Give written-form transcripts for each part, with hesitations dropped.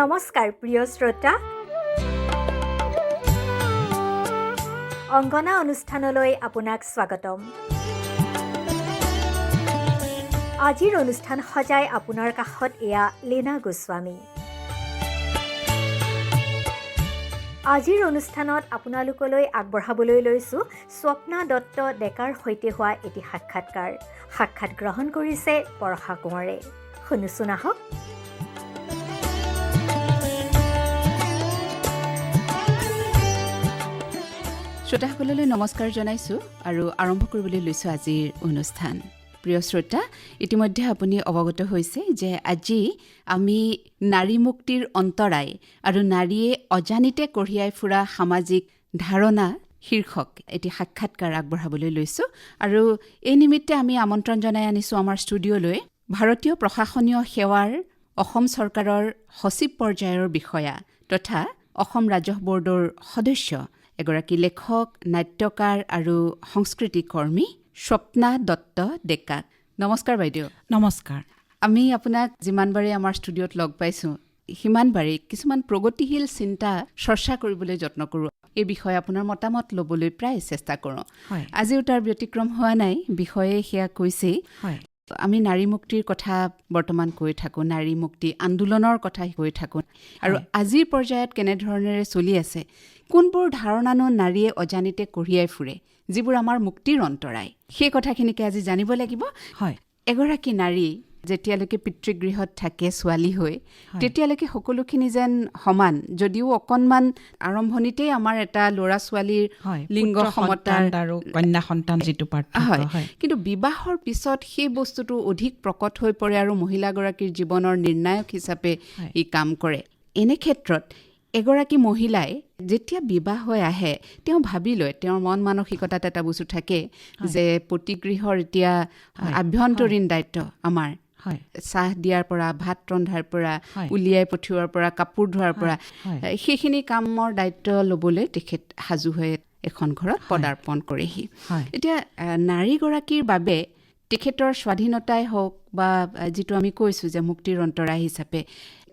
নমস্কাৰ প্ৰিয় শ্ৰোতা অংগনা অনুষ্ঠানলৈ আপোনাক স্বাগতম আজিৰ অনুষ্ঠান সজাই আপোনাৰ কাষত এয়া লীনা গোস্বামী আজিৰ অনুষ্ঠানত আপোনালোকলৈ আগবঢ়াবলৈ লৈছোঁ স্বপ্না দত্ত ডেকাৰ সৈতে হোৱা এটি সাক্ষাৎ গ্ৰহণ কৰিছে বৰ্ষা কোঁৱৰে শুনোচোন আহক শ্ৰোতাসকললৈ নমস্কাৰ জনাইছোঁ আৰু আৰম্ভ কৰিবলৈ লৈছোঁ আজিৰ অনুষ্ঠান প্ৰিয় শ্ৰোতা ইতিমধ্যে আপুনি অৱগত হৈছে যে আজি আমি নাৰী মুক্তিৰ অন্তৰায় আৰু নাৰীয়ে অজানিতে কঢ়িয়াই ফুৰা সামাজিক ধাৰণা শীৰ্ষক এটি সাক্ষাৎকাৰ আগবঢ়াবলৈ লৈছোঁ আৰু এই নিমিত্তে আমি আমন্ত্ৰণ জনাই আনিছোঁ আমাৰ ষ্টুডিঅ'লৈ ভাৰতীয় প্ৰশাসনীয় সেৱাৰ অসম চৰকাৰৰ সচিব পৰ্যায়ৰ বিষয়া তথা অসম ৰাজহ বৰ্ডৰ সদস্য এগৰাকী লেখক নাট্যকাৰ আৰু সংস্কৃতি কৰ্মী স্বপ্না দত্ত ডেকা নমস্কাৰ বাইদেউ নমস্কাৰ আমি আপোনাক যিমানবাৰে আমাৰ ষ্টুডিঅ'ত লগ পাইছোঁ সিমানবাৰেই কিছুমান প্ৰগতিশীল চিন্তা চৰ্চা কৰিবলৈ যত্ন কৰোঁ এই বিষয়ে আপোনাৰ মতামত ল'বলৈ প্ৰায় চেষ্টা কৰোঁ আজিও তাৰ ব্যতিক্ৰম হোৱা নাই বিষয়ে সেয়া কৈছেই আমি নাৰী মুক্তিৰ কথা বৰ্তমান কৈ থাকোঁ নাৰী মুক্তি আন্দোলনৰ কথা কৈ থাকোঁ আৰু আজিৰ পৰ্যায়ত কেনেধৰণেৰে চলি আছে কোনবোৰ ধাৰণানো নাৰীয়ে অজানিতে কঢ়িয়াই ফুৰে যিবোৰ আমাৰ মুক্তিৰ অন্তৰায় সেই কথাখিনিকে আজি জানিব লাগিব এগৰাকী নাৰী যেতিয়ালৈকে পিতৃগৃহত থাকে ছোৱালী হৈ তেতিয়ালৈকে সকলোখিনি যেন সমান যদিও অকণমান আৰম্ভণিতেই আমাৰ এটা ল'ৰা ছোৱালীৰ লিংগ সমতাৰ আৰু কন্যা সন্তান যিটো পাৰ্থক্য হয় কিন্তু বিবাহৰ পিছত সেই বস্তুটো অধিক প্ৰকট হৈ পৰে আৰু মহিলাগৰাকীৰ জীৱনৰ নিৰ্ণায়ক হিচাপে ই কাম কৰে এনে ক্ষেত্ৰত এগৰাকী মহিলাই যেতিয়া বিবাহ হৈ আহে তেওঁ ভাবি লয় তেওঁৰ মন মানসিকতাত এটা বস্তু থাকে যে পতিগৃহৰ এতিয়া আভ্যন্তৰীণ দায়িত্ব আমাৰ চাহ দিয়াৰ পৰা ভাত ৰন্ধাৰ পৰা উলিয়াই পঠিওৱাৰ পৰা কাপোৰ ধোৱাৰ পৰা সেইখিনি কামৰ দায়িত্ব ল'বলৈ তেখেত সাজু হৈ এখন ঘৰত পদাৰ্পণ কৰেহি এতিয়া নাৰীগৰাকীৰ বাবে তেখেতৰ স্বাধীনতাই হওক বা যিটো আমি কৈছোঁ যে মুক্তিৰ অন্তৰায় হিচাপে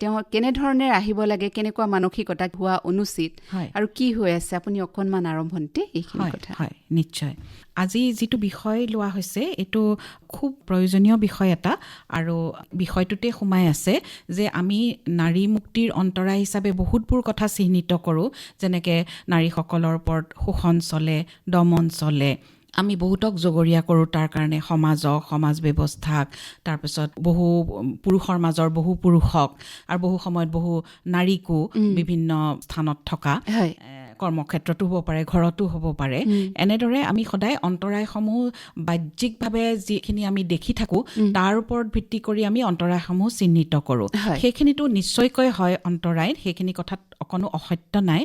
তেওঁ কেনেধৰণে আহিব লাগে কেনেকুৱা মানসিকতা হোৱা অনুচিত আৰু কি হৈ আছে আপুনি অকণমান আৰম্ভণিতে এইখিনি কথা হয় নিশ্চয় আজি যিটো বিষয় লোৱা হৈছে এইটো খুব প্ৰয়োজনীয় বিষয় এটা আৰু বিষয়টোতে সোমাই আছে যে আমি নাৰী মুক্তিৰ অন্তৰায় হিচাপে বহুতবোৰ কথা চিহ্নিত কৰোঁ যেনেকৈ নাৰীসকলৰ ওপৰত শোষণ চলে দমন চলে আমি বহুতক জগৰীয়া কৰোঁ তাৰ কাৰণে সমাজক সমাজ ব্যৱস্থাক তাৰপিছত বহু পুৰুষৰ মাজৰ বহু পুৰুষক আৰু বহু সময়ত বহু নাৰীকো বিভিন্ন স্থানত থকা কৰ্মক্ষেত্ৰতো হ'ব পাৰে ঘৰতো হ'ব পাৰে এনেদৰে আমি সদায় অন্তৰায়সমূহ বাহ্যিকভাৱে যিখিনি আমি দেখি থাকোঁ তাৰ ওপৰত ভিত্তি কৰি আমি অন্তৰায়সমূহ চিহ্নিত কৰোঁ সেইখিনিতো নিশ্চয়কৈ হয় অন্তৰায় সেইখিনি কথাত অকণো অসত্য নাই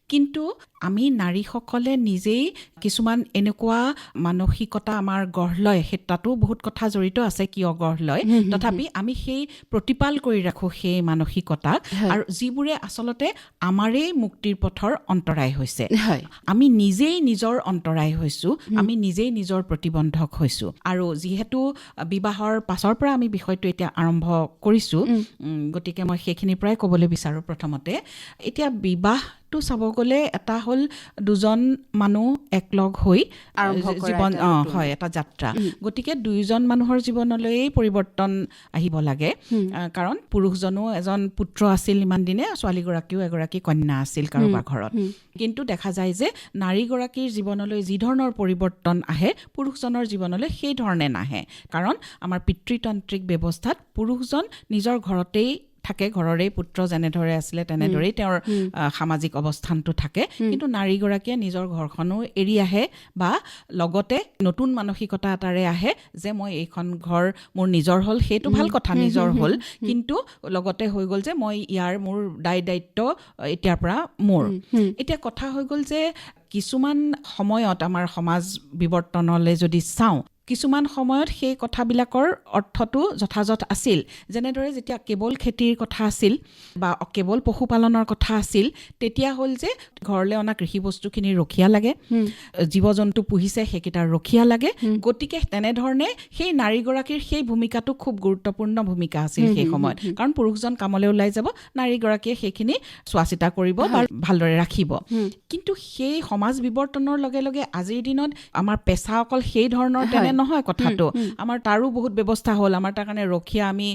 কিন্তু আমি নাৰীসকলে নিজেই কিছুমান এনেকুৱা মানসিকতা আমাৰ গঢ় লয় তাতো বহুত কথা জড়িত আছে কিয় গঢ় লয় তথাপি আমি সেই প্ৰতিপাল কৰি ৰাখোঁ সেই মানসিকতাক আৰু যিবোৰে আচলতে আমাৰেই মুক্তিৰ পথৰ অন্তৰায় হৈছে আমি নিজেই নিজৰ অন্তৰায় হৈছোঁ আমি নিজেই নিজৰ প্ৰতিবন্ধক হৈছোঁ আৰু যিহেতু বিবাহৰ পাছৰ পৰা আমি বিষয়টো এতিয়া আৰম্ভ কৰিছোঁ গতিকে মই সেইখিনিৰ পৰাই ক'বলৈ বিচাৰোঁ প্ৰথমতে এতিয়া বিবাহটো চাব গ'লে এটা হ'ল দুজন মানুহ একলগ হৈ জীৱন হয় এটা যাত্ৰা গতিকে দুয়োজন মানুহৰ জীৱনলৈ পৰিৱৰ্তন আহিব লাগে কাৰণ পুৰুষজনো এজন পুত্ৰ আছিল ইমান দিনে ছোৱালীগৰাকীও এগৰাকী কন্যা আছিল কাৰোবাৰ ঘৰত কিন্তু দেখা যায় যে নাৰীগৰাকীৰ জীৱনলৈ যি ধৰণৰ পৰিৱৰ্তন আহে পুৰুষজনৰ জীৱনলৈ সেই ধৰণে নাহে কাৰণ আমাৰ পিতৃতান্ত্ৰিক ব্যৱস্থাত পুৰুষজন নিজৰ ঘৰতেই থাকে ঘৰৰে পুত্ৰ যেনেদৰে আছিলে তেনেদৰেই তেওঁৰ সামাজিক অৱস্থানটো থাকে কিন্তু নাৰীগৰাকীয়ে নিজৰ ঘৰখনো এৰি আহে বা লগতে নতুন মানসিকতা এটাৰে আহে যে মই এইখন ঘৰ মোৰ নিজৰ হ'ল সেইটো ভাল কথা নিজৰ হ'ল কিন্তু লগতে হৈ গ'ল যে মই ইয়াৰ মোৰ দায়িত্ব এতিয়াৰ পৰা মোৰ এতিয়া কথা হৈ গ'ল যে কিছুমান সময়ত আমাৰ সমাজ বিৱৰ্তনলৈ যদি চাওঁ কিছুমান সময়ত সেই কথাবিলাকৰ অৰ্থটো যথাযথ আছিল। যেনেদৰে যেতিয়া কেৱল খেতিৰ কথা আছিল বা কেৱল পশুপালনৰ কথা আছিল, তেতিয়া হ'ল যে ঘৰলৈ অনা কৃষি বস্তুখিনি ৰখীয়া লাগে, জীৱ জন্তু পুহিছে সেইকেইটাৰ ৰখীয়া লাগে। গতিকে তেনেধৰণে সেই নাৰীগৰাকীৰ সেই ভূমিকাটো খুব গুৰুত্বপূৰ্ণ ভূমিকা আছিল সেই সময়ত, কাৰণ পুৰুষজন কামলৈ ওলাই যাব, নাৰীগৰাকীয়ে সেইখিনি চোৱা চিতা কৰিব বা ভালদৰে ৰাখিব। কিন্তু সেই সমাজ বিৱৰ্তনৰ লগে লগে আজিৰ দিনত আমাৰ পেচা অকল সেই ধৰণৰ তেনে নহয় কথাটো। আমাৰ তাৰো বহুত ব্যৱস্থা হ'ল, আমাৰ তাৰ কাৰণে ৰখীয়া আমি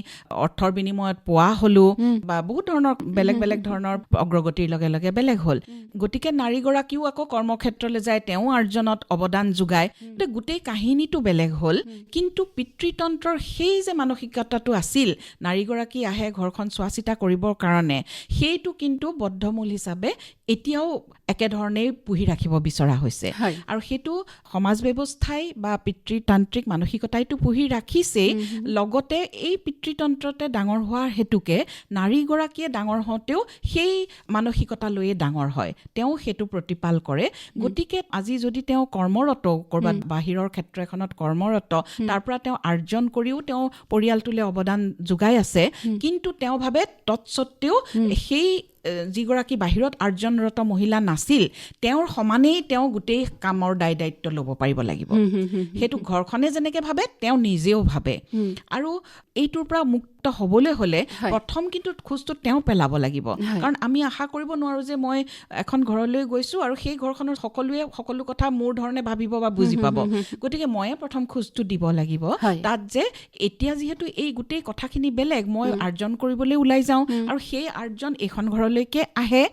অৰ্থৰ বিনিময়ত পোৱা হ'লো বা বহুত ধৰণৰ বেলেগ বেলেগ ধৰণৰ অগ্ৰগতিৰ লগে লগে বেলেগ হ'ল। গতিকে নাৰীগৰাকীও আকৌ কৰ্মক্ষেত্ৰলৈ যায়, তেওঁ আৰ্জনত অৱদান যোগায়, গোটেই কাহিনীটো বেলেগ হ'ল। কিন্তু পিতৃতন্ত্ৰৰ সেই যে মানসিকতাটো আছিল নাৰীগৰাকী আহে ঘৰখন চোৱা চিতা কৰিবৰ কাৰণে, সেইটো কিন্তু বদ্ধমূল হিচাপে এতিয়াও একেধৰণেই পুহি ৰাখিব বিচৰা হৈছে। আৰু সেইটো সমাজ ব্যৱস্থাই বা পিতৃতান্ত্ৰিক মানসিকতাইতো পুহি ৰাখিছেই, লগতে এই পিতৃতন্ত্ৰতে ডাঙৰ হোৱাৰ হেতুকে নাৰীগৰাকীয়ে ডাঙৰ হওঁতেও সেই মানসিকতা লৈয়ে ডাঙৰ হয়, তেওঁ সেইটো প্ৰতিপাল কৰে। গতিকে আজি যদি তেওঁ কৰ্মৰত, ক'ৰবাত বাহিৰৰ ক্ষেত্ৰ এখনত কৰ্মৰত, তাৰ পৰা তেওঁ আৰ্জন কৰিও তেওঁ পৰিয়ালটোলৈ অৱদান যোগাই আছে, কিন্তু তেওঁ ভাবে তৎসত্বেও সেই যিগৰাকী বাহিৰত আৰ্জনৰত মহিলা নাছিল, তেওঁৰ সমানেই তেওঁ গোটেই কামৰ দায়িত্ব ল'ব পাৰিব লাগিব। সেইটো ঘৰখনে যেনেকৈ ভাবে তেওঁ নিজেও ভাবে। আৰু এইটোৰ পৰা মুক্ত হ'বলৈ হ'লে প্ৰথম কিন্তু খোজটো তেওঁ পেলাব লাগিব। কাৰণ আমি আশা কৰিব নোৱাৰোঁ যে মই এখন ঘৰলৈ গৈছোঁ আৰু সেই ঘৰখনৰ সকলোৱে সকলো কথা মোৰ ধৰণে ভাবিব বা বুজি পাব। গতিকে ময়ে প্ৰথম খোজটো দিব লাগিব তাত, যে এতিয়া যিহেতু এই গোটেই কথাখিনি বেলেগ, মই আৰ্জন কৰিবলৈ ওলাই যাওঁ আৰু সেই আৰ্জন এইখন ঘৰলৈকে আহে,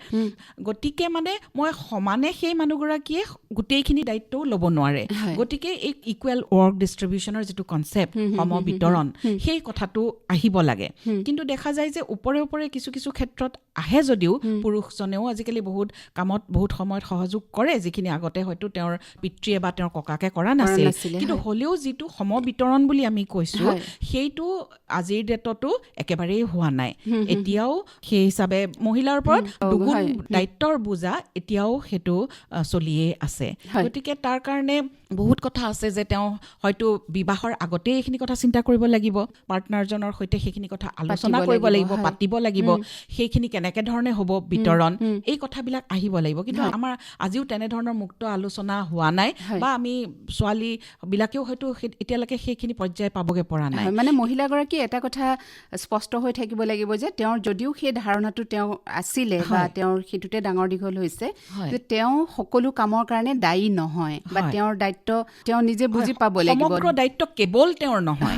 গতিকে মানে মই সমানে সেই মানুহগৰাকীয়ে গোটেইখিনি দায়িত্বও ল'ব নোৱাৰে। গতিকে এই ইকুৱেল ৱৰ্ক ডিষ্ট্ৰিবিউচনৰ যিটো কনচেপ্ট, সমবিতৰণ, সেই কথাটো আহিব লাগে। কিন্তু দেখা যায় যে ওপৰে ওপৰে কিছু কিছু ক্ষেত্ৰত আহে যদিও পুৰুষজনেও আজিকালি বহুত কামত বহুত সময়ত সহযোগ কৰে, যিখিনি আগতে হয়তো তেওঁৰ পিতৃয়ে বা তেওঁৰ ককাকে কৰা নাছিল। কিন্তু হ'লেও যিটো সমবিতৰণ বুলি আমি কৈছোঁ, সেইটো আজিৰ ডেটতো একেবাৰেই হোৱা নাই। এতিয়াও সেই হিচাপে মহিলাৰ ওপৰত দুগুণ দায়িত্বৰ বোজা এতিয়াও সেইটো চলিয়েই আছে। গতিকে তাৰ কাৰণে বহুত কথা আছে যে তেওঁ হয়তো বিবাহৰ আগতেই এইখিনি কথা চিন্তা কৰিব লাগিব, পাৰ্টনাৰজনৰ সৈতে সেইখিনি কথা আলোচনা কৰিব লাগিব, পাতিব লাগিব, সেইখিনি কেনেকে ধৰণে হ'ব বিতৰণ, এই কথাবিলাক আহিব লাগিব। কিন্তু আমাৰ আজিও তেনেধৰণৰ মুক্ত আলোচনা হোৱা নাই, বা আমি ছোৱালীবিলাকেও হয়তো এতিয়ালৈকে সেইখিনি পৰ্যায় পাবগৈ পৰা নাই। মানে মহিলাগৰাকী এটা কথা স্পষ্ট হৈ থাকিব লাগিব যে তেওঁৰ যদিও সেই ধাৰণাটো তেওঁ আছিলে বা তেওঁৰ সেইটোতে ডাঙৰ দীঘল হৈছে, যে তেওঁ সকলো কামৰ কাৰণে দায়ী নহয়, বা তেওঁৰ দায়িত্ব তেওঁ নিজে বুজি পাব লাগিব। সমগ্ৰ দায়িত্ব কেৱল তেওঁৰ নহয়,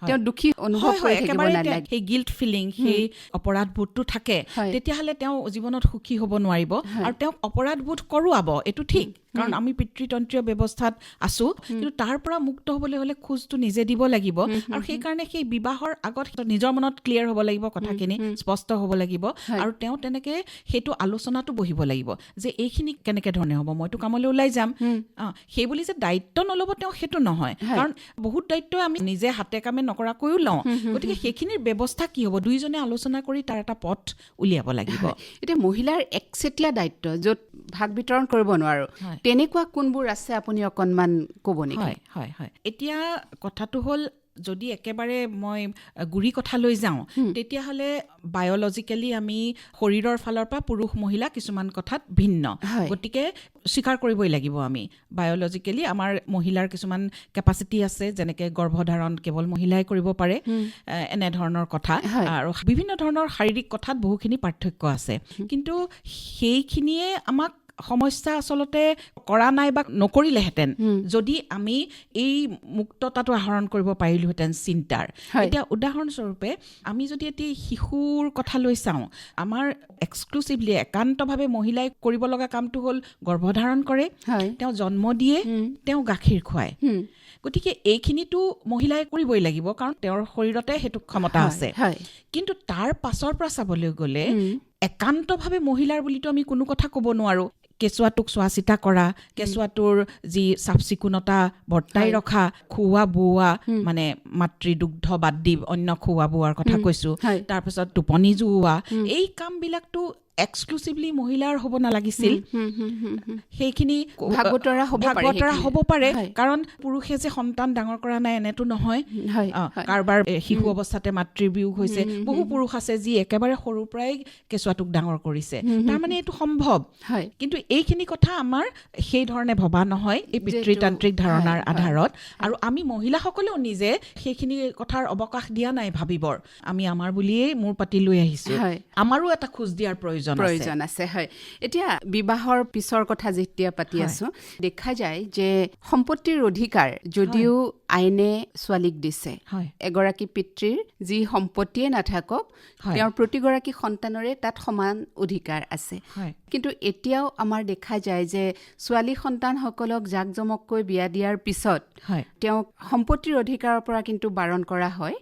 তেওঁ দুখী অনুভৱ কৰি থাকিব নালাগে। সেই গিল্ট ফিলিং, সেই অপৰাধবোধটো থাকে, তেতিয়াহ'লে তেওঁ জীৱনত সুখী হ'ব নোৱাৰিব। আৰু তেওঁক অপৰাধবোধ কৰোৱাব, এইটো ঠিক, কাৰণ আমি পিতৃতন্ত্ৰীয় ব্যৱস্থাত আছোঁ, কিন্তু তাৰ পৰা মুক্ত হ'বলৈ হ'লে খোজটো নিজে দিব লাগিব। আৰু সেইকাৰণে সেই বিবাহৰ আগত নিজৰ মনত ক্লিয়াৰ হ'ব লাগিব, কথাখিনি স্পষ্ট হ'ব লাগিব, আৰু তেওঁ তেনেকৈ সেইটো আলোচনাটো বহিব লাগিব যে এইখিনি কেনেকৈ ধৰণে হ'ব, মইতো কামলৈ ওলাই যাম, সেই বুলি যে দায়িত্ব নল'ব তেওঁ সেইটো নহয়, কাৰণ বহুত দায়িত্ব আমি নিজে হাতে কামে নকৰাকৈও লওঁ। গতিকে সেইখিনিৰ ব্যৱস্থা কি হ'ব, দুইজনে আলোচনা কৰি তাৰ এটা পথ উলিয়াব লাগিব। এতিয়া মহিলাৰ একচেটীয়া দায়িত্ব য'ত ভাগ বিতৰণ কৰিব নোৱাৰোঁ, তেনেকুৱা কোনবোৰ আছে আপুনি অকণমান ক'ব নেকি? হয়। এতিয়া কথাটো হ'ল, যদি একেবাৰে মই গুৰি কথালৈ যাওঁ, তেতিয়াহ'লে বায়'লজিকেলি আমি শৰীৰৰ ফালৰ পৰা পুৰুষ মহিলা কিছুমান কথাত ভিন্ন। গতিকে স্বীকাৰ কৰিবই লাগিব, আমি বায়'লজিকেলি আমাৰ মহিলাৰ কিছুমান কেপাচিটি আছে, যেনেকৈ গৰ্ভধাৰণ কেৱল মহিলাই কৰিব পাৰে, এনেধৰণৰ কথা, আৰু বিভিন্ন ধৰণৰ শাৰীৰিক কথাত বহুখিনি পাৰ্থক্য আছে। কিন্তু সেইখিনিয়ে আমাক সমস্যা আচলতে কৰা নাই বা নকৰিলেহেঁতেন যদি আমি এই মুক্ততাটো আহৰণ কৰিব পাৰিলোহেঁতেন চিন্তাৰ। এতিয়া উদাহৰণস্বৰূপে আমি যদি এটি শিশুৰ কথা লৈ চাওঁ, আমাৰ এক্সক্লুচিভলি একান্তভাৱে মহিলাই কৰিব লগা কামটো হ'ল গৰ্ভধাৰণ কৰে, তেওঁ জন্ম দিয়ে, তেওঁ গাখীৰ খুৱায়। গতিকে এইখিনিতো মহিলাই কৰিবই লাগিব, কাৰণ তেওঁৰ শৰীৰতে সেইটো ক্ষমতা আছে। কিন্তু তাৰ পাছৰ পৰা চাবলৈ গ'লে একান্তভাৱে মহিলাৰ বুলিতো আমি কোনো কথা ক'ব নোৱাৰোঁ। কেঁচুৱাটোক চোৱা চিতা কৰা, কেঁচুৱাটোৰ যি চাফ চিকুণতা বৰ্তাই ৰখা, খুওৱা বোৱা, মানে মাতৃদুগ্ধ বাদ দি অন্য খুওৱা বোৱাৰ কথা কৈছোঁ, তাৰপিছত টোপনি যোৱা, এই কামবিলাকতো এক্সক্লুচিভলি মহিলাৰ হ'ব নালাগিছিল সেইখিনি ভাগ বতৰা হ'ব পাৰে কাৰণ পুৰুষে যে সন্তান ডাঙৰ কৰা নাই এনেতো নহয় কাৰোবাৰ শিশু অৱস্থাতে মাতৃৰ বিয়োগ হৈছে বহু পুৰুষ আছে যি একেবাৰে সৰুৰ পৰাই কেঁচুৱাটোক ডাঙৰ কৰিছে তাৰমানে এইটো সম্ভৱ কিন্তু এইখিনি কথা আমাৰ সেই ধৰণে ভবা নহয় এই পিতৃতান্ত্ৰিক ধাৰণাৰ আধাৰত আৰু আমি মহিলাসকলেও নিজে সেইখিনি কথাৰ অৱকাশ দিয়া নাই ভাবিবৰ আমি আমাৰ বুলিয়েই মূৰ পাতি লৈ আহিছোঁ আমাৰো এটা খোজ দিয়াৰ প্ৰয়োজন আছে হয় এতিয়া বিবাহৰ পিছৰ কথা যেতিয়া পাতি আছো দেখা যায় যে সম্পত্তিৰ অধিকাৰ যদিও আইনে ছোৱালীক দিছে এগৰাকী পিতৃৰ যি সম্পত্তিয়ে নাথাকক তেওঁৰ প্ৰতিগৰাকী সন্তানৰে তাত সমান অধিকাৰ আছে কিন্তু এতিয়াও আমাৰ দেখা যায় যে ছোৱালী সন্তানসকলক জাকজমককৈ বিয়া দিয়াৰ পিছত তেওঁক সম্পত্তিৰ অধিকাৰৰ পৰা কিন্তু বাৰণ কৰা হয়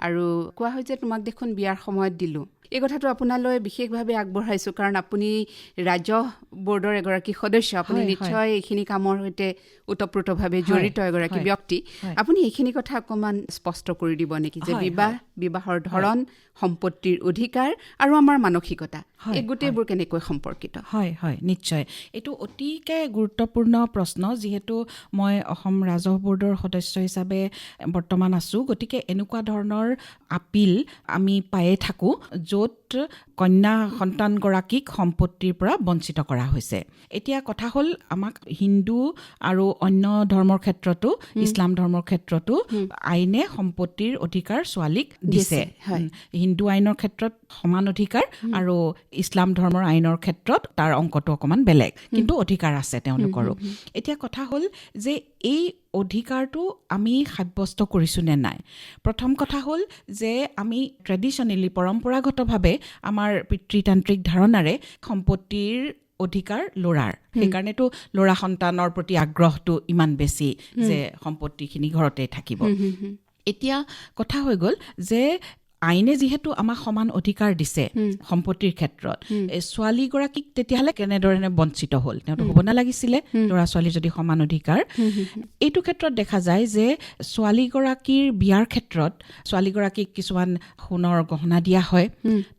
আৰু কোৱা হয় যে তোমাক দেখোন বিয়াৰ সময়ত দিলো এই কথাটো আপোনালৈ বিশেষভাৱে আগবঢ়াইছোঁ কাৰণ আপুনি ৰাজহ বৰ্ডৰ এগৰাকী সদস্য আপুনি নিশ্চয় এইখিনি কামৰ সৈতে ওতপ্ৰোতভাৱে জড়িত এগৰাকী ব্যক্তি আপুনি এইখিনি কথা অকণমান স্পষ্ট কৰি দিব নেকি যে বিবাহৰ ধৰণ সম্পত্তিৰ অধিকাৰ আৰু আমাৰ মানসিকতা এই গোটেইবোৰ কেনেকৈ সম্পৰ্কিত হয় হয় নিশ্চয় এইটো অতিকে গুৰুত্বপূৰ্ণ প্ৰশ্ন যিহেতু মই অসম ৰাজহ বৰ্ডৰ সদস্য হিচাপে বৰ্তমান আছোঁ গতিকে এনেকুৱা ধৰণৰ আপিল আমি পায়ে থাকোঁ য'ত কন্যা সন্তানগৰাকীক সম্পত্তিৰ পৰা বঞ্চিত কৰা হৈছে এতিয়া কথা হ'ল আমাক হিন্দু আৰু অন্য ধৰ্মৰ ক্ষেত্ৰতো ইছলাম ধৰ্মৰ ক্ষেত্ৰতো আইনে সম্পত্তিৰ অধিকাৰ ছোৱালীক দিছে হিন্দু আইনৰ ক্ষেত্ৰত সমান অধিকাৰ আৰু ইছলাম ধৰ্মৰ আইনৰ ক্ষেত্ৰত তাৰ অংকটো অকণমান বেলেগ কিন্তু অধিকাৰ আছে তেওঁলোকৰো এতিয়া কথা হ'ল যে এই অধিকাৰটো আমি সাব্যস্ত কৰিছোঁ নে নাই প্ৰথম কথা হ'ল যে আমি ট্ৰেডিশ্যনেলি পৰম্পৰাগতভাৱে আমাৰ পিতৃতান্ত্ৰিক ধাৰণাৰে সম্পত্তিৰ অধিকাৰ ল'ৰাৰ সেইকাৰণেতো ল'ৰা সন্তানৰ প্ৰতি আগ্ৰহটো ইমান বেছি যে সম্পত্তিখিনি ঘৰতে থাকিব এতিয়া কথা হৈ গ'ল যে আইনে যিহেতু আমাক সমান অধিকাৰ দিছে সম্পত্তিৰ ক্ষেত্ৰত ছোৱালীগৰাকীক তেতিয়াহ'লে কেনেদৰে বঞ্চিত হ'ল তেওঁতো হ'ব নালাগিছিলে ল'ৰা ছোৱালী যদি সমান অধিকাৰ এইটো ক্ষেত্ৰত দেখা যায় যে ছোৱালীগৰাকীৰ বিয়াৰ ক্ষেত্ৰত ছোৱালীগৰাকীক কিছুমান সোণৰ গহনা দিয়া হয়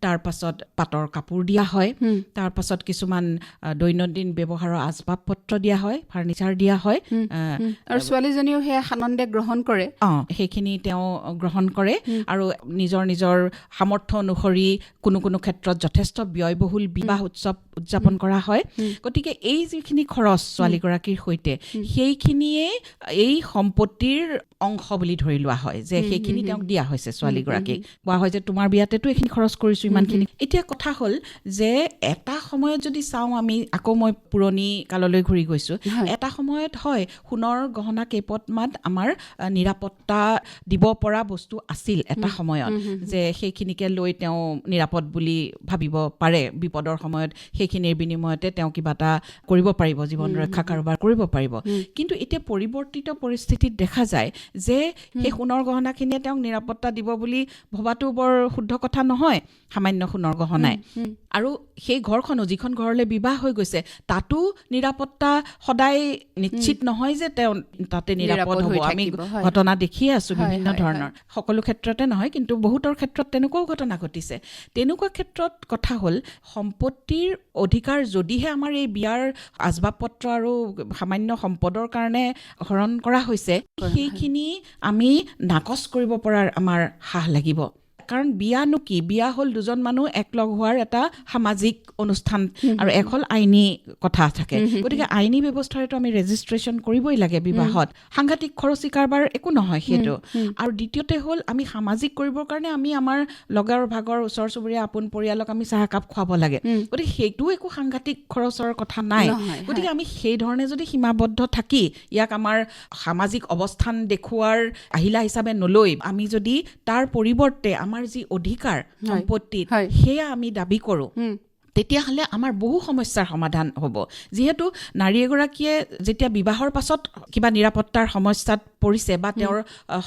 তাৰ পাছত পাটৰ কাপোৰ দিয়া হয় তাৰ পাছত কিছুমান দৈনন্দিন ব্যৱহাৰৰ আচবাব পত্ৰ দিয়া হয় ফাৰ্নিচাৰ দিয়া হয় আৰু ছোৱালীজনীও সেয়া আনন্দে গ্ৰহণ কৰে সেইখিনি তেওঁ গ্ৰহণ কৰে আৰু নিজৰ সামৰ্থ্য অনুসৰি কোনো ক্ষেত্ৰত যথেষ্ট ব্যয়বহুল বিবাহ উৎসৱ উদযাপন কৰা হয় গতিকে এই যিখিনি খৰচ ছোৱালীগৰাকীৰ সৈতে সেইখিনিয়ে এই সম্পত্তিৰ অংশ বুলি ধৰি লোৱা হয় যে সেইখিনি তেওঁক দিয়া হৈছে ছোৱালীগৰাকীক কোৱা হয় যে তোমাৰ বিয়াতেতো এইখিনি খৰচ কৰিছোঁ ইমানখিনি এতিয়া কথা হ'ল যে এটা সময়ত যদি চাওঁ আমি আকৌ মই পুৰণি কাললৈ ঘূৰি গৈছোঁ এটা সময়ত হয় সোণৰ গহনা কেইপটমান আমাৰ নিৰাপত্তা দিব পৰা বস্তু আছিল এটা সময়ত যে সেইখিনিকে লৈ তেওঁ নিৰাপদ বুলি ভাবিব পাৰে বিপদৰ সময়ত সেইখিনিৰ বিনিময়তে তেওঁ কিবা এটা কৰিব পাৰিব জীৱন ৰক্ষা কাৰোবাৰ কৰিব পাৰিব কিন্তু এতিয়া পৰিৱৰ্তিত পৰিস্থিতিত দেখা যায় যে সেই সোণৰ গহনাখিনিয়ে তেওঁক নিৰাপত্তা দিব বুলি ভবাটো বৰ শুদ্ধ কথা নহয় সামান্য সোণৰ গহনাই আৰু সেই ঘৰখনো যিখন ঘৰলৈ বিবাহ হৈ গৈছে তাতো নিৰাপত্তা সদায় নিশ্চিত নহয় যে তেওঁ তাতে নিৰাপদ হ'ব আমি ঘটনা দেখিয়ে আছোঁ বিভিন্ন ধৰণৰ সকলো ক্ষেত্ৰতে নহয় কিন্তু বহুতৰ ক্ষেত্ৰত তেনেকুৱাও ঘটনা ঘটিছে তেনেকুৱা ক্ষেত্ৰত কথা হ'ল সম্পত্তিৰ অধিকাৰ যদিহে আমাৰ এই বিয়াৰ আচবাব পত্ৰ আৰু সামান্য সম্পদৰ কাৰণে হৰণ কৰা হৈছে সেইখিনি আমি নাকচ কৰিব পৰাৰ আমাৰ সাহ লাগিব কাৰণ বিয়ানো কি বিয়া হ'ল দুজন মানুহ একলগ হোৱাৰ এটা সামাজিক অনুষ্ঠান আৰু এখন আইনী কথা থাকে গতিকে আইনী ব্যৱস্থাৰেতো আমি ৰেজিষ্ট্ৰেশ্যন কৰিবই লাগে বিবাহত সাংঘাতিক খৰচী কাৰবাৰ একো নহয় সেইটো আৰু দ্বিতীয়তে হ'ল আমি সামাজিক কৰিবৰ কাৰণে আমি আমাৰ লগাৰ ভাগৰ ওচৰ চুবুৰীয়া আপোন পৰিয়ালক আমি চাহ একাপ খুৱাব লাগে গতিকে সেইটো একো সাংঘাতিক খৰচৰ কথা নাই গতিকে আমি সেই ধৰণে যদি সীমাবদ্ধ থাকি ইয়াক আমাৰ সামাজিক অৱস্থান দেখুওৱাৰ আহিলা হিচাপে নলৈ আমি যদি তাৰ পৰিৱৰ্তে আমাৰ যি অধিকাৰ সম্পত্তিত সেয়া আমি দাবী কৰোঁ তেতিয়াহ'লে আমাৰ বহু সমস্যাৰ সমাধান হ'ব যিহেতু নাৰী এগৰাকীয়ে যেতিয়া বিবাহৰ পাছত কিবা নিৰাপত্তাৰ সমস্যাত পৰিছে বা তেওঁৰ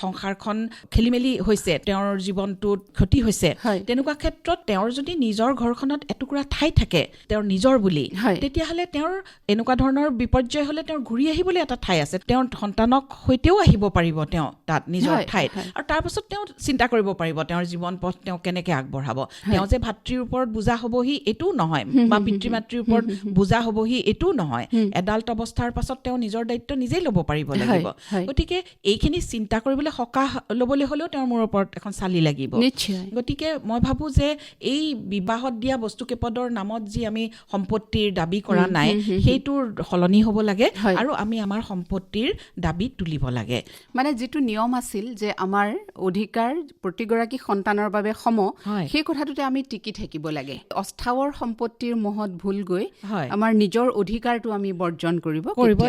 সংসাৰখন খেলি মেলি হৈছে তেওঁৰ জীৱনটোত ক্ষতি হৈছে তেনেকুৱা ক্ষেত্ৰত তেওঁৰ যদি নিজৰ ঘৰখনত এটুকুৰা ঠাই থাকে তেওঁৰ নিজৰ বুলি তেতিয়াহ'লে তেওঁৰ এনেকুৱা ধৰণৰ বিপৰ্যয় হ'লে তেওঁৰ ঘূৰি আহিবলৈ এটা ঠাই আছে তেওঁৰ সন্তানক সৈতেও আহিব পাৰিব তেওঁ তাত নিজৰ ঠাইত আৰু তাৰপাছত তেওঁ চিন্তা কৰিব পাৰিব তেওঁৰ জীৱন পথ তেওঁ কেনেকৈ আগবঢ়াব তেওঁ যে ভাতৃৰ ওপৰত বোজা হ'বহি এইটোও নহয় বা পিতৃ মাতৃৰ ওপৰত বুজা হ'বহি এইটোও নহয় এডাল্ট অৱস্থাৰ পাছত তেওঁ নিজৰ দায়িত্ব নিজেই ল'ব পাৰিব লাগিব গতিকে এইখিনি চিন্তা কৰিবলৈ সকাহ ল'বলৈ হ'লেও তেওঁৰ মূৰৰ ওপৰত এখন চালি লাগিব গতিকে মই ভাবোঁ যে এই বিবাহত দিয়া বস্তু কেইপদৰ নামত যি আমি সম্পত্তিৰ দাবী কৰা নাই সেইটোৰ সলনি হ'ব লাগে আৰু আমি আমাৰ সম্পত্তিৰ দাবী তুলিব লাগে মানে যিটো নিয়ম আছিল যে আমাৰ অধিকাৰ প্ৰতিগৰাকী সন্তানৰ বাবে সম সেই কথাটোতে আমি টিকি থাকিব লাগে অস্থাৱৰ সম্পত্তিৰ মোহত ভুল গৈ আমাৰ নিজৰ অধিকাৰটো আমি বৰ্জন কৰিব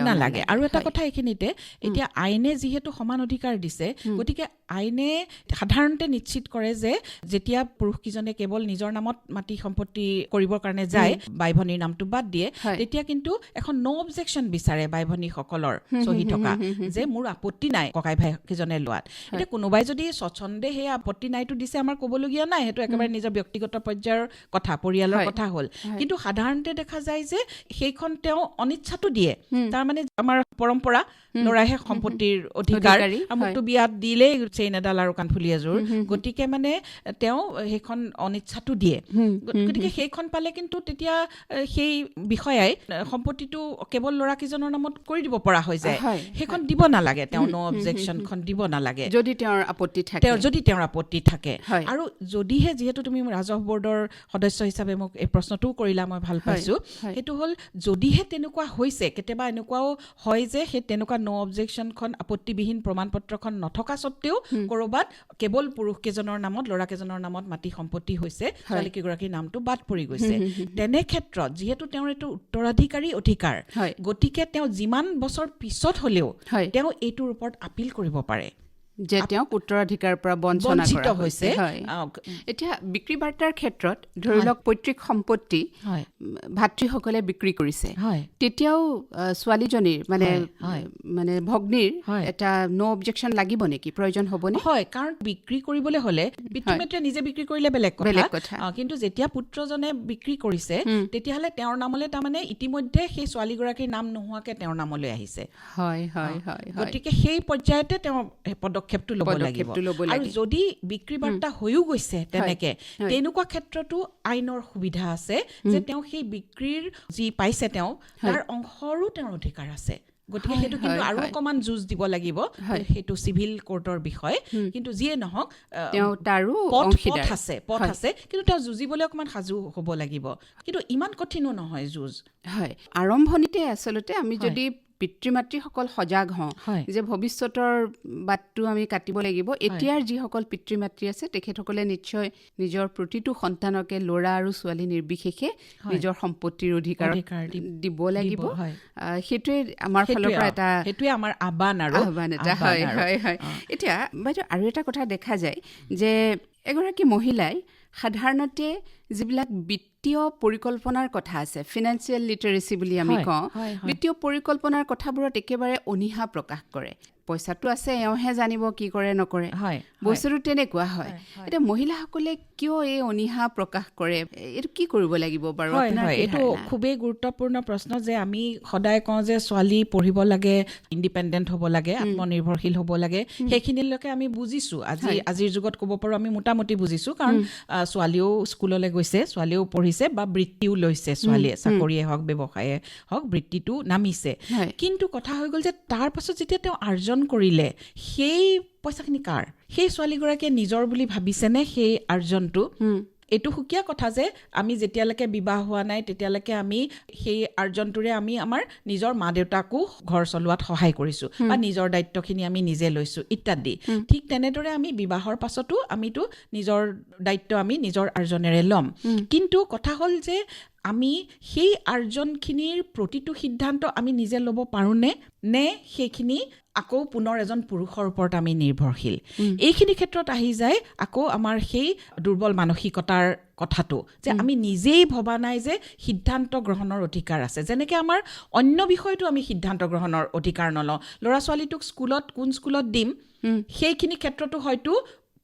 নালাগে আৰু এটা কথা এইখিনিতে এতিয়া আইনে যিহেতু সমান অধিকাৰ দিছে গতিকে আইনে সাধাৰণতে নিশ্চিত কৰে যে যেতিয়া পুৰুষকেইজনে কেৱল নিজৰ নামত মাটি সম্পত্তি কৰিবৰ কাৰণে যায় বাই ভনীৰ নামটো বাদ দিয়ে তেতিয়া কিন্তু এখন নো অবজেকশ্যন বিচাৰে বাই ভনীসকলৰ চহী থকা যে মোৰ আপত্তি নাই ককাই ভাই কেইজনে লোৱাত এতিয়া কোনোবাই যদি স্বচ্ছন্দে সেই আপত্তি নাইটো দিছে আমাৰ ক'বলগীয়া নাই সেইটো একেবাৰে নিজৰ ব্যক্তিগত পৰ্যায়ৰ কথা পৰিয়ালৰ কথা হ'ল কিন্তু সাধাৰণতে দেখা যায় যে সেইখন তেওঁ অনিচ্ছাটো দিয়ে তাৰমানে আমাৰ পৰম্পৰা ল'ৰাইহে সম্পত্তিৰ অধিকাৰ মোকতো বিয়াত দিলেই চেইন এডাল আৰু কাণফুলি এযোৰ গতিকে মানে তেওঁ সেইখন অনিচ্ছাটো দিয়ে গতিকে সেইখন পালে কিন্তু তেতিয়া সেই বিষয়াই সম্পত্তিটো কেৱল ল'ৰাকেইজনৰ নামত কৰি দিব পৰা হৈ যায় সেইখন দিব নালাগে তেওঁ নো অবজেকশ্যনখন দিব নালাগে যদি তেওঁৰ আপত্তি থাকে আৰু যদিহে যিহেতু তুমি ৰাজহ বৰ্ডৰ সদস্য হিচাপে মোক এই প্ৰশ্নটোও কৰিলা মই ভাল পাইছোঁ সেইটো হ'ল যদিহে তেনেকুৱা হৈছে কেতিয়াবা এনেকুৱাও হয় যে সেই তেনেকুৱা নো অবজেকশ্যনখন আপত্তিবিহীন প্ৰমাণপত্ৰখন নথকা স্বত্তেও ক'ৰবাত কেৱল পুৰুষকেইজনৰ নামত ল'ৰাকেইজনৰ নামত মাটি সম্পত্তি হৈছে ছোৱালীকেইগৰাকীৰ নামটো বাদ পৰি গৈছে তেনে ক্ষেত্ৰত যিহেতু তেওঁৰ এইটো উত্তৰাধিকাৰী অধিকাৰ গতিকে তেওঁ যিমান বছৰ পিছত হ'লেও তেওঁ এইটোৰ ওপৰত আপিল কৰিব পাৰে যে তেওঁক উত্তৰাধিকাৰৰ পৰা বঞ্চিত হৈছে এতিয়া বিক্ৰী বাৰ্তাৰ ক্ষেত্ৰত ধৰি লওক পৈতৃক সম্পত্তি ভাতৃসকলে বিক্ৰী কৰিছে তেতিয়াও ছোৱালীজনীৰ মানে ভগ্নীৰ এটা নো অবজেকশ্যন লাগিব নেকি প্ৰয়োজন হ'বনে হয় কাৰণ বিক্ৰী কৰিবলৈ হ'লে পিতৃ মাতৃয়ে নিজে বিক্ৰী কৰিলে বেলেগ কথা কিন্তু যেতিয়া পুত্ৰজনে বিক্ৰী কৰিছে তেতিয়াহ'লে তেওঁৰ নামলৈ তাৰমানে ইতিমধ্যে সেই ছোৱালীগৰাকীৰ নাম নোহোৱাকৈ তেওঁৰ নামলৈ আহিছে গতিকে সেই পৰ্যায়তে তেওঁ পদক্ষেপটো ল'ব লাগিব আৰু যদি বিক্ৰী বাৰ্তা হৈও গৈছে তেনেকে তেনেকুৱা ক্ষেত্ৰতো আইনৰ সুবিধা আছে যে তেওঁ সেই বিক্ৰীৰ যি পাইছে তেওঁ তাৰ অংশৰো তেওঁৰ অধিকাৰ আছে গতিকে সেইটো কিন্তু আৰু অকণমান যুঁজ দিব লাগিব সেইটো চিভিল কোৰ্টৰ বিষয় কিন্তু যিয়ে নহওক পথ আছে কিন্তু তেওঁ যুঁজিবলৈ অকণমান সাজু হ'ব লাগিব কিন্তু ইমান কঠিনো নহয় যুঁজ আৰম্ভণিতে আচলতে আমি যদি পিতৃ মাতৃসকল সজাগ হওঁ যে ভৱিষ্যতৰ বাটটো আমি কাটিব লাগিব এতিয়াৰ যিসকল পিতৃ মাতৃ আছে তেখেতসকলে নিশ্চয় নিজৰ প্ৰতিটো সন্তানকে ল'ৰা আৰু ছোৱালী নিৰ্বিশেষে নিজৰ সম্পত্তিৰ অধিকাৰ দিব লাগিব সেইটোৱে আমাৰ ফালৰ পৰা সেইটোৱে আমাৰ আহ্বান এটা হয় এতিয়া বাইদেউ আৰু এটা কথা দেখা যায় যে এগৰাকী মহিলাই সাধাৰণতে যিবিলাক বিত্তীয় পৰিকল্পনাৰ কথা আছে ফিনান্সিয়েল লিটাৰেচি বুলি আমি কওঁ বিত্তীয় পৰিকল্পনাৰ কথাবোৰত একেবাৰে অনীহা প্ৰকাশ কৰে পইচাটো আছে এওঁহে জানিব কি কৰে নকৰে বস্তুটো তেনেকুৱা হয় এতিয়া মহিলাসকলে কিয় এই অনীহা প্ৰকাশ কৰে এইটো কি কৰিব লাগিব বাৰু এইটো খুবেই গুৰুত্বপূৰ্ণ প্ৰশ্ন যে আমি সদায় কওঁ যে ছোৱালী পঢ়িব লাগে ইণ্ডিপেণ্ডেণ্ট হ'ব লাগে আত্মনিৰ্ভৰশীল হ'ব লাগে সেইখিনিলৈকে আমি বুজিছোঁ আজিৰ যুগত ক'ব পাৰোঁ আমি মোটামুটি বুজিছোঁ কাৰণ ছোৱালীও স্কুললৈ গৈছে ছোৱালীও পঢ়িছে বা বৃত্তিও লৈছে ছোৱালীয়ে চাকৰিয়ে হওক ব্যৱসায়ে হওক বৃত্তিটো নামিছে কিন্তু কথা হৈ গ'ল যে তাৰ পাছত যেতিয়া তেওঁ আৰ্জন কৰিলে সেই পইচাখিনি কাৰ সেই ছোৱালীগৰাকীয়ে নিজৰ বুলি ভাবিছেনে সেই আৰ্জনটো এইটো সুকীয়া কথা যে আমি যেতিয়ালৈকে বিবাহ হোৱা নাই তেতিয়ালৈকে আমি সেই আৰ্জনটোৰে আমি আমাৰ নিজৰ মা দেউতাকো ঘৰ চলোৱাত সহায় কৰিছোঁ বা নিজৰ দায়িত্বখিনি আমি নিজে লৈছোঁ ইত্যাদি ঠিক তেনেদৰে আমি বিবাহৰ পাছতো আমিতো নিজৰ দায়িত্ব আমি নিজৰ আৰ্জনেৰে ল'ম কিন্তু কথা হ'ল যে আমি সেই আৰ্জনখিনিৰ প্ৰতিটো সিদ্ধান্ত আমি নিজে ল'ব পাৰোঁনে নে সেইখিনি আকৌ পুনৰ এজন পুৰুষৰ ওপৰত আমি নিৰ্ভৰশীল এইখিনি ক্ষেত্ৰত আহি যায় আকৌ আমাৰ সেই দুৰ্বল মানসিকতাৰ কথাটো যে আমি নিজেই ভবা নাই যে সিদ্ধান্ত গ্ৰহণৰ অধিকাৰ আছে যেনেকৈ আমাৰ অন্য বিষয়টো আমি সিদ্ধান্ত গ্ৰহণৰ অধিকাৰ নলওঁ ল'ৰা ছোৱালীটোক কোন স্কুলত দিম সেইখিনি ক্ষেত্ৰতো হয়তো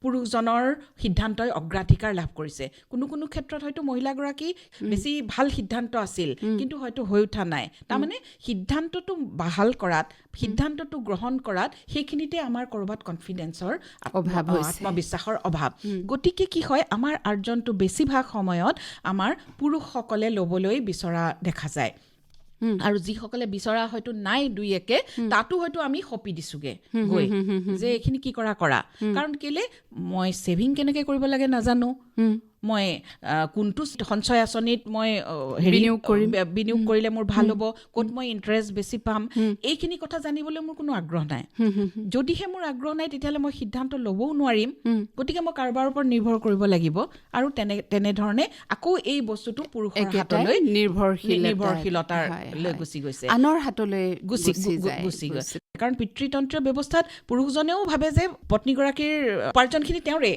পুৰুষজনৰ সিদ্ধান্তই অগ্ৰাধিকাৰ লাভ কৰিছে কোনো কোনো ক্ষেত্ৰত হয়তো মহিলাগৰাকী বেছি ভাল সিদ্ধান্ত আছিল কিন্তু হয়তো হৈ উঠা নাই তাৰমানে সিদ্ধান্তটো বাহাল কৰাত সিদ্ধান্তটো গ্ৰহণ কৰাত সেইখিনিতে আমাৰ কৰবাত কনফিডেন্সৰ অভাৱ হৈছে আত্মবিশ্বাসৰ অভাৱ গতিকে কি হয় আমাৰ আৰ্জনটো বেছিভাগ সময়ত আমাৰ পুৰুষসকলে ল'বলৈ বিচৰা দেখা যায় আৰু যিসকলে বিচৰা হয়তো নাই দুই একে তাতো হয়তো আমি সপি দিছোগে গৈ যে এইখিনি কি কৰা কাৰণ কেলে মই সেভিং কেনেকৈ কৰিব লাগে নাজানো মই কোনটো সঞ্চয় আঁচনিত মই বিনিয়োগ কৰিলে মোৰ ভাল হ'ব ক'ত মই ইণ্টাৰেষ্ট বেছি পাম এইখিনি কথা জানিবলৈ মোৰ কোনো আগ্ৰহ নাই যদিহে মোৰ আগ্ৰহ নাই তেতিয়াহ'লে মই সিদ্ধান্ত ল'বও নোৱাৰিম গতিকে মই কাৰোবাৰ ওপৰত নিৰ্ভৰ কৰিব লাগিব আৰু তেনেধৰণে আকৌ এই বস্তুটো পুৰুষৰ হাতলৈ নিৰ্ভৰশীলতাৰ লৈ গুচি গৈছে আনৰ হাতলৈ গুচি গৈছে কাৰণ পিতৃতন্ত্ৰীয় ব্যৱস্থাত পুৰুষজনেও ভাবে যে পত্নীগৰাকীৰ উপাৰ্জনখিনি তেওঁৰে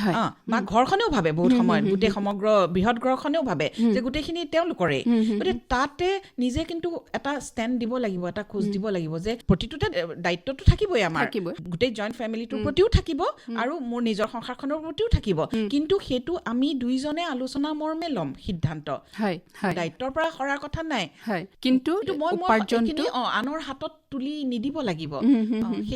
হয় বা ঘৰখনেও ভাবে বহুত সময়ত গোটেই সমগ্ৰ বৃহৎ ঘৰখনেও ভাবে যে গোটেইখিনি তেওঁলোকৰে গতিকে তাতে নিজে কিন্তু এটা ষ্টেণ্ড দিব লাগিব এটা খোজ দিব লাগিব যে প্ৰতিটোতে দায়িত্বটো থাকিবই আমাৰ গোটেই জইণ্ট ফেমিলিটোৰ প্ৰতিও থাকিব আৰু মোৰ নিজৰ সংসাৰখনৰ প্ৰতিও থাকিব কিন্তু সেইটো আমি দুইজনে আলোচনা মৰ্মে ল'ম সিদ্ধান্ত দায়িত্বৰ পৰা সৰাৰ কথা নাই কিন্তু উপাৰ্জনটো আনৰ হাতত তুলি নিদিব লাগিব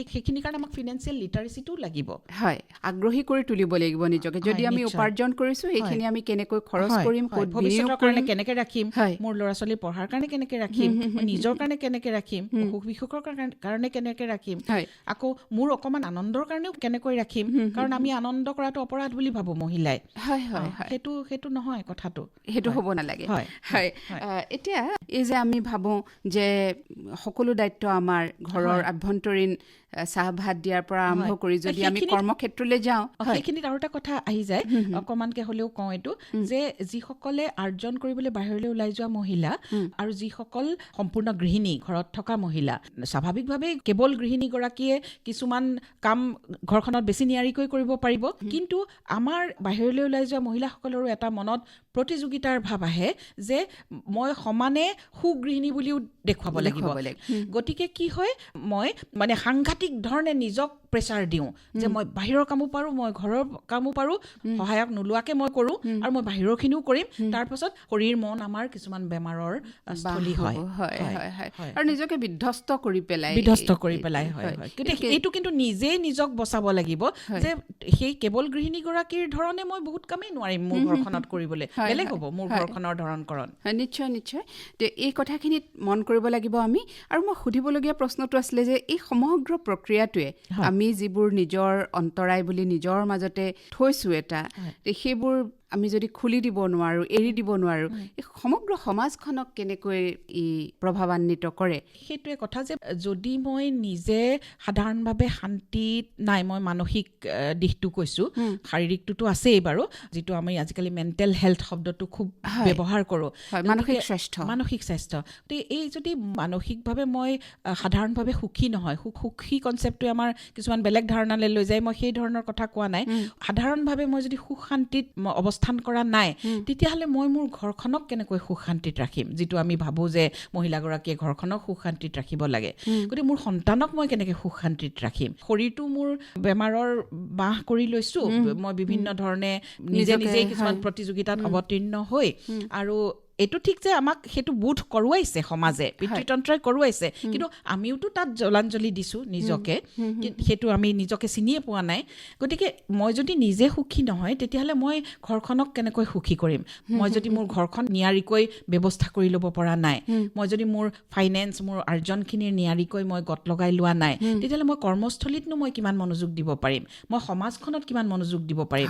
সেইখিনি কাৰণে আমাক ফিনেন্সিয়েল লিটাৰেচিটোও লাগিব হয় আগ্ৰহী কৰি তুলিব লাগিব নিজকে যদি আমি উপাৰ্জন কৰিছো এইখিনি আমি কেনেকৈ খৰচ কৰিম ক'ত ভৱিষ্যতৰ কাৰণে কেনেকৈ ৰাখিম মোৰ ল'ৰা ছোৱালী পঢ়াৰ কাৰণে কেনেকৈ ৰাখিম নিজৰ কাৰণে কেনেকৈ ৰাখিম অসুখ বিসুখৰ কাৰণে কেনেকৈ ৰাখিম আকৌ মোৰ অকণমান আনন্দৰ কাৰণেও কেনেকৈ ৰাখিম কাৰণ আমি আনন্দ কৰাটো অপৰাধ বুলি ভাবো মহিলাই সেইটো নহয় কথাটো সেইটো হ'ব নালাগে হয় এতিয়া এই যে আমি ভাবো যে সকলো দায়িত্ব আমাৰ ঘৰৰ আভ্যন্তৰীণ চাহ ভাত দিয়াৰ পৰা আৰম্ভ কৰি যদি আমি কৰ্মক্ষেত্ৰলৈ যাওঁ সেইখিনিত আৰু এটা কথা আহি যায় অকণমানকে হ'লেও কওঁ এইটো যে যিসকলে আৰ্জন কৰিবলৈ বাহিৰলৈ ওলাই যোৱা মহিলা আৰু যিসকল সম্পূৰ্ণ গৃহিণী ঘৰত থকা মহিলা স্বাভাৱিকভাৱে কেৱল গৃহিণীগৰাকীয়ে কিছুমান কাম ঘৰখনত বেছি নিয়াৰিকৈ কৰিব পাৰিব কিন্তু আমাৰ বাহিৰলৈ ওলাই যোৱা মহিলাসকলৰো এটা মনত প্ৰতিযোগিতাৰ ভাৱ আহে যে মই সমানে সুগৃহিণী বুলিও দেখুৱাব লাগিব গতিকে কি হয় মই মানে সাংঘাতিক ধৰণে নিজক প্ৰেছাৰ দিওঁ যে মই বাহিৰৰ কামো পাৰোঁ মই ঘৰৰ কামো পাৰোঁ সহায়ক নোলোৱাকে মই কৰোঁ আৰু মই বাহিৰৰখিনিও কৰিম তাৰপাছত শৰীৰ মন আমাৰ কিছুমান বেমাৰৰ স্থলী হয় আৰু নিজকে বিধ্বস্ত কৰি পেলাই এইটো কিন্তু নিজেই নিজক বচাব লাগিব যে সেই কেৱল গৃহিণীগৰাকীৰ ধৰণে মই বহুত কামেই নোৱাৰিম মোৰ ঘৰখনত কৰিবলৈ বেলেগ হ'ব মোৰ ঘৰখনৰ ধৰণকৰণ নিশ্চয় এই কথাখিনিত মন কৰিব লাগিব আমি আৰু মই সুধিবলগীয়া প্ৰশ্নটো আছিলে যে এই সমগ্ৰ প্ৰক্ৰিয়াটোৱে আমি যিবোৰ নিজৰ অন্তৰায় বুলি নিজৰ মাজতে থৈছোঁ এটা সেইবোৰ আমি যদি খুলি দিব নোৱাৰো এৰি দিব নোৱাৰো এই সমগ্ৰ সমাজখনক কেনেকৈ ই প্ৰভাৱান্বিত কৰে সেইটোৱে কথা যে যদি মই নিজে সাধাৰণভাৱে শান্তিত নাই মই মানসিক দিশটো কৈছোঁ শাৰীৰিকটোতো আছেই বাৰু যিটো আমি আজিকালি মেণ্টেল হেল্থ শব্দটো খুব ব্যৱহাৰ কৰোঁ মানসিক স্বাস্থ্য গতিকে এই যদি মানসিকভাৱে মই সাধাৰণভাৱে সুখী নহয় সুখী কনচেপ্টটোৱে আমাৰ কিছুমান বেলেগ ধাৰণালৈ লৈ যায় মই সেই ধৰণৰ কথা কোৱা নাই সাধাৰণভাৱে মই যদি সুখ শান্তিত অৱস্থান কৰা নাই তেতিয়াহ'লে মই মোৰ ঘৰখনক কেনেকৈ সুখ শান্তিত ৰাখিম যিটো আমি ভাবোঁ যে মহিলাগৰাকীয়ে ঘৰখনক সুখ শান্তিত ৰাখিব লাগে গতিকে মোৰ সন্তানক মই কেনেকৈ সুখ শান্তিত ৰাখিম শৰীৰটো মোৰ বেমাৰৰ বাহ কৰি লৈছোঁ মই বিভিন্ন ধৰণে নিজেই কিছুমান প্ৰতিযোগিতাত অৱতীৰ্ণ হৈ আৰু এইটো ঠিক যে আমাক সেইটো বোধ কৰোৱাইছে সমাজে পিতৃতন্ত্ৰই কৰোৱাইছে কিন্তু আমিওতো তাত জলাঞ্জলি দিছোঁ নিজকে সেইটো আমি নিজকে চিনিয়ে পোৱা নাই গতিকে মই যদি নিজে সুখী নহয় তেতিয়াহ'লে মই ঘৰখনক কেনেকৈ সুখী কৰিম মই যদি মোৰ ঘৰখন নিয়াৰিকৈ ব্যৱস্থা কৰি ল'ব পৰা নাই মই যদি মোৰ ফাইনেন্স মোৰ আৰ্জনখিনিৰ নিয়াৰিকৈ মই গত লগাই লোৱা নাই তেতিয়াহ'লে মই কৰ্মস্থলীতনো মই কিমান মনোযোগ দিব পাৰিম মই সমাজখনত কিমান মনোযোগ দিব পাৰিম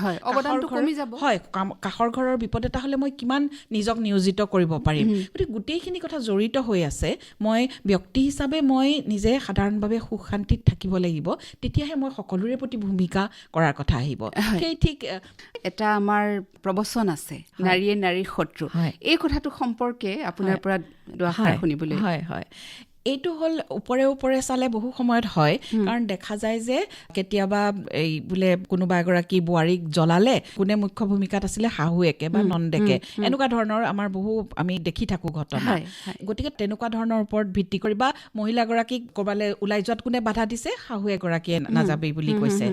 কাষৰ ঘৰৰ বিপদ এটা হ'লে মই কিমান নিজক নিয়োজিত কৰিব পাৰিম গতিকে গোটেইখিনি কথা জড়িত হৈ আছে মই ব্যক্তি হিচাপে মই নিজে সাধাৰণভাৱে সুখ শান্তিত থাকিব লাগিব তেতিয়াহে মই সকলোৰে প্ৰতি ভূমিকা কৰাৰ কথা আহিব সেই ঠিক এটা আমাৰ প্ৰবচন আছে নাৰীয়ে নাৰীৰ শত্ৰু এই কথাটো সম্পৰ্কে আপোনাৰ পৰা দুআষাৰ শুনিবলৈ হয় এইটো হ'ল ওপৰে ওপৰে চালে বহু সময়ত হয় কাৰণ দেখা যায় যে কেতিয়াবা এই বোলে কোনোবা এগৰাকী বোৱাৰীক জ্বলালে কোনে মুখ্য ভূমিকাত আছিলে শাহুৱেকে বা নন্দেকে এনেকুৱা ধৰণৰ আমাৰ বহু আমি দেখি থাকো ঘটনা গতিকে তেনেকুৱা ধৰণৰ ওপৰত ভিত্তি কৰি বা মহিলাগৰাকীক ক'বালে ওলাই যোৱাত কোনে বাধা দিছে শাহু এগৰাকীয়ে নাযাবি বুলি কৈছে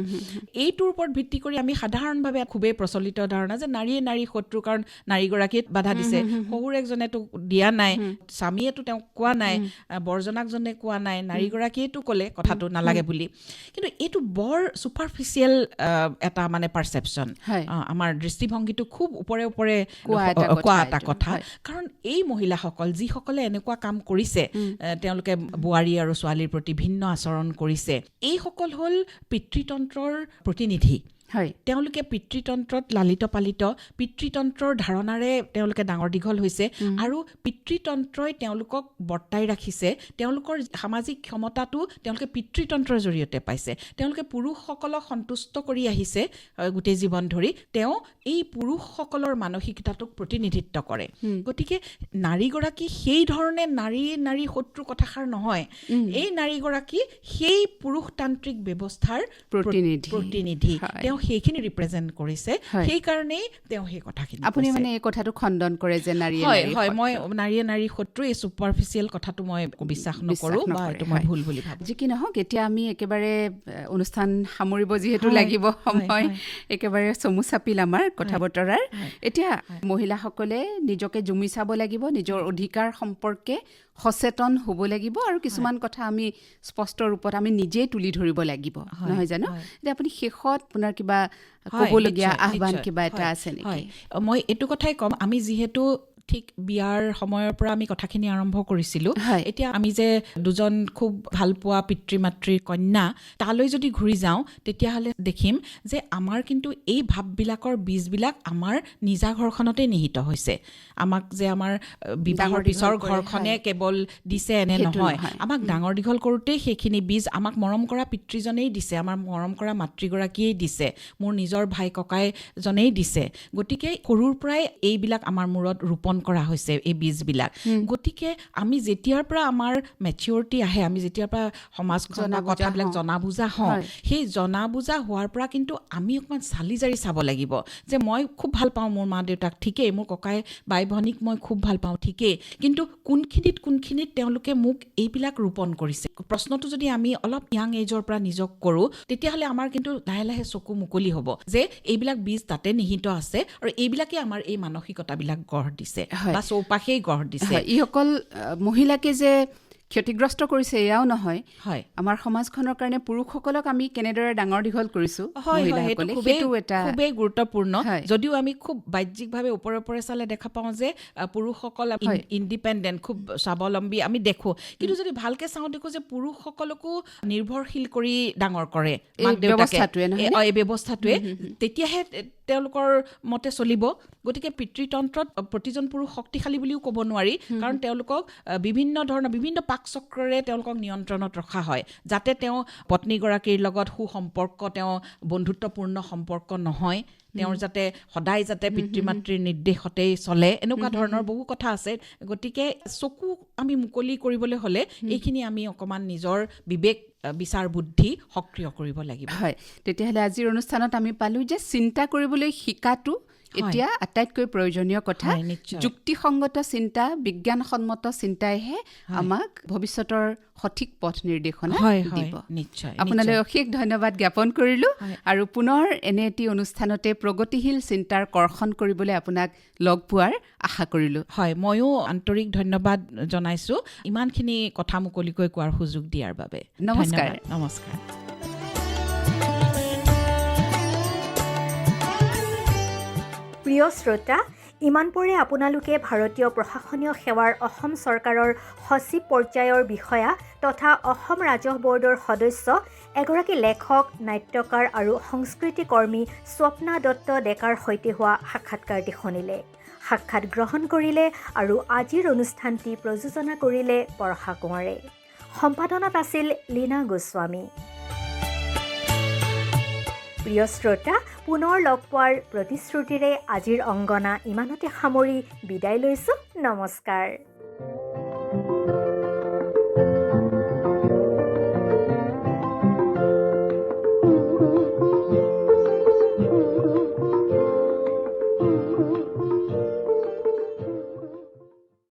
এইটোৰ ওপৰত ভিত্তি কৰি আমি সাধাৰণভাৱে খুবেই প্ৰচলিত ধাৰণা যে নাৰীয়ে নাৰী শত্ৰু কাৰণ নাৰীগৰাকীয়ে বাধা দিছে শহুৰ একজনেতো দিয়া নাই স্বামীয়েতো তেওঁক কোৱা নাই বৰজনাকজনে কোৱা নাই নাৰীগৰাকীয়েতো ক'লে কথাটো নালাগে বুলি কিন্তু এইটো বৰ ছুপাৰফিচিয়েল এটা মানে পাৰচেপশ্যন আমাৰ দৃষ্টিভংগীটো খুব ওপৰে ওপৰে কোৱা এটা কথা কাৰণ এই মহিলাসকল যিসকলে এনেকুৱা কাম কৰিছে তেওঁলোকে বোৱাৰী আৰু ছোৱালীৰ প্ৰতি ভিন্ন আচৰণ কৰিছে এইসকল হ'ল পিতৃতন্ত্ৰৰ প্ৰতিনিধি তেওঁলোকে পিতৃতন্ত্ৰত লালিত পালিত পিতৃতন্ত্ৰৰ ধাৰণাৰে তেওঁলোকে ডাঙৰ দীঘল হৈছে আৰু পিতৃতন্ত্ৰই তেওঁলোকক বৰ্তাই ৰাখিছে তেওঁলোকৰ সামাজিক ক্ষমতাটো তেওঁলোকে পিতৃতন্ত্ৰৰ জৰিয়তে পাইছে তেওঁলোকে পুৰুষসকলক সন্তুষ্ট কৰি আহিছে গোটেই জীৱন ধৰি তেওঁ এই পুৰুষসকলৰ মানসিকতাটোক প্ৰতিনিধিত্ব কৰে গতিকে নাৰীগৰাকী সেই ধৰণে নাৰী শত্ৰু কথাষাৰ নহয় এই নাৰীগৰাকী সেই পুৰুষতান্ত্ৰিক ব্যৱস্থাৰ প্ৰতিনিধি তেওঁ সেইখিনি ৰিপ্ৰেজেণ্ট কৰিছে সেইকাৰণেই তেওঁ সেই কথাখিনি আপুনি মানে এই কথাটো খণ্ডন কৰে যে নাৰীয়ে হয় মই নাৰী শত্ৰু এই ছুপাৰফিচিয়েল কথাটো মই বিশ্বাস নকৰোঁ বা এইটো মই ভুল বুলি ভাবোঁ যি কি নহওক এতিয়া আমি একেবাৰে অনুষ্ঠান সামৰিব যিহেতু লাগিব সময় একেবাৰে চমু চাপিল আমাৰ কথা বতৰাৰ এতিয়া মহিলাসকলে নিজকে জুমি চাব লাগিব নিজৰ অধিকাৰ সম্পৰ্কে সচেতন হ'ব লাগিব আৰু কিছুমান কথা আমি স্পষ্ট ৰূপত আমি নিজেই তুলি ধৰিব লাগিব নহয় জানো এতিয়া আপুনি শেষত আপোনাৰ কিবা ক'বলগীয়া আহ্বান কিবা এটা আছে নেকি মই এইটো কথাই ক'ম আমি যিহেতু ঠিক বিয়াৰ সময়ৰ পৰা আমি কথাখিনি আৰম্ভ কৰিছিলোঁ এতিয়া আমি যে দুজন খুব ভাল পোৱা পিতৃ মাতৃৰ কন্যা তালৈ যদি ঘূৰি যাওঁ তেতিয়াহ'লে দেখিম যে আমাৰ কিন্তু এই ভাৱবিলাকৰ বীজবিলাক আমাৰ নিজা ঘৰখনতে নিহিত হৈছে আমাক যে আমাৰ বিবাহৰ পিছৰ ঘৰখনে কেৱল দিছে এনে নহয় আমাক ডাঙৰ দীঘল কৰোঁতেই সেইখিনি বীজ আমাক মৰম কৰা পিতৃজনেই দিছে আমাৰ মৰম কৰা মাতৃগৰাকীয়েই দিছে মোৰ নিজৰ ভাই ককাইজনেই দিছে গতিকে সৰুৰ পৰাই এইবিলাক আমাৰ মূৰত ৰোপণ কৰা হৈছে এই বীজবিলাক গতিকে আমি যেতিয়াৰ পৰা আমাৰ মেচিউৰিটি আহে আমি যেতিয়াৰ পৰা সমাজখনৰ কথাবিলাক জনা বুজা হওঁ সেই জনা বুজা হোৱাৰ পৰা কিন্তু আমি অকণমান চালি জাৰি চাব লাগিব যে মই খুব ভাল পাওঁ মোৰ মা দেউতাক ঠিকেই মোৰ ককাই বাই ভনীক মই খুব ভাল পাওঁ ঠিকেই কিন্তু কোনখিনিত তেওঁলোকে মোক এইবিলাক ৰোপণ কৰিছে প্ৰশ্নটো যদি আমি অলপ ইয়াং এজৰ পৰা নিজক কৰোঁ তেতিয়াহ'লে আমাৰ কিন্তু লাহে লাহে চকু মুকলি হ'ব যে এইবিলাক বীজ তাতে নিহিত আছে আৰু এইবিলাকে আমাৰ এই মানসিকতাবিলাক গঢ় দিছে বা চৌপাশেই গঢ় দিছে ই অকল মহিলাকে যে ক্ষতিগ্ৰস্ত কৰিছে এয়াও নহয় আমাৰ সমাজখনৰ কাৰণে পুৰুষসকলক আমি কেনেদৰে ডাঙৰ দীঘল কৰিছোঁ খুবেই গুৰুত্বপূৰ্ণ যদিও আমি খুব বাহ্যিকভাৱে ওপৰে ওপৰে চালে দেখা পাওঁ যে পুৰুষসকল ইণ্ডিপেণ্ডেণ্ট খুব স্বাৱলম্বী আমি দেখোঁ কিন্তু যদি ভালকে চাওঁ দেখোঁ যে পুৰুষসকলকো নিৰ্ভৰশীল কৰি ডাঙৰ কৰে মাক দেউতাকে এই ব্যৱস্থাটোৱে তেতিয়াহে তেওঁলোকৰ মতে চলিব গতিকে পিতৃতন্ত্ৰত প্ৰতিজন পুৰুষ শক্তিশালী বুলিও ক'ব নোৱাৰি কাৰণ তেওঁলোকক বিভিন্ন পাক চক্ৰৰে তেওঁলোকক নিয়ন্ত্ৰণত ৰখা হয় যাতে তেওঁ পত্নীগৰাকীৰ লগত সুসম্পৰ্ক তেওঁ বন্ধুত্বপূৰ্ণ সম্পৰ্ক নহয় তেওঁৰ যাতে সদায় যাতে পিতৃ মাতৃৰ নিৰ্দেশতেই চলে এনেকুৱা ধৰণৰ বহু কথা আছে গতিকে চকু আমি মুকলি কৰিবলৈ হ'লে এইখিনি আমি অকণমান নিজৰ বিবেক বিচাৰ বুদ্ধি সক্ৰিয় কৰিব লাগিব হয় তেতিয়াহ'লে আজিৰ অনুষ্ঠানত আমি পালোঁ যে চিন্তা কৰিবলৈ শিকাটো এতিয়া আটাইতকৈ প্ৰয়োজনীয় কথা যুক্তিসংগত চিন্তা বিজ্ঞানসন্মত চিন্তাইহে আমাক ভৱিষ্যতৰ সঠিক পথ নিৰ্দেশনা দিব আপোনালৈ অশেষ ধন্যবাদ জ্ঞাপন কৰিলোঁ আৰু পুনৰ এনে এটি অনুষ্ঠানতে প্ৰগতিশীল চিন্তাৰ কৰ্ষণ কৰিবলৈ আপোনাক লগ পোৱাৰ আশা কৰিলোঁ হয় ময়ো আন্তৰিক ধন্যবাদ জনাইছোঁ ইমানখিনি কথা মুকলিকৈ কোৱাৰ সুযোগ দিয়াৰ বাবে নমস্কাৰ প্ৰিয় শ্ৰোতা ইমানপৰে আপোনালোকে ভাৰতীয় প্ৰশাসনীয় সেৱাৰ অসম চৰকাৰৰ সচিব পৰ্যায়ৰ বিষয়া তথা অসম ৰাজহ বৰ্ডৰ সদস্য এগৰাকী লেখক নাট্যকাৰ আৰু সংস্কৃতি কৰ্মী স্বপ্না দত্ত ডেকাৰ সৈতে হোৱা সাক্ষাৎকাৰটি শুনিলে সাক্ষাৎ গ্ৰহণ কৰিলে আৰু আজিৰ অনুষ্ঠানটি প্ৰযোজনা কৰিলে বৰষা কোঁৱৰে সম্পাদনাত আছিল লীনা গোস্বামী প্ৰিয় শ্ৰোতা পুনৰ লগ পোৱাৰ প্ৰতিশ্ৰুতিৰে আজিৰ অংগনা ইমানতে সামৰি বিদায় লৈছোঁ নমস্কাৰ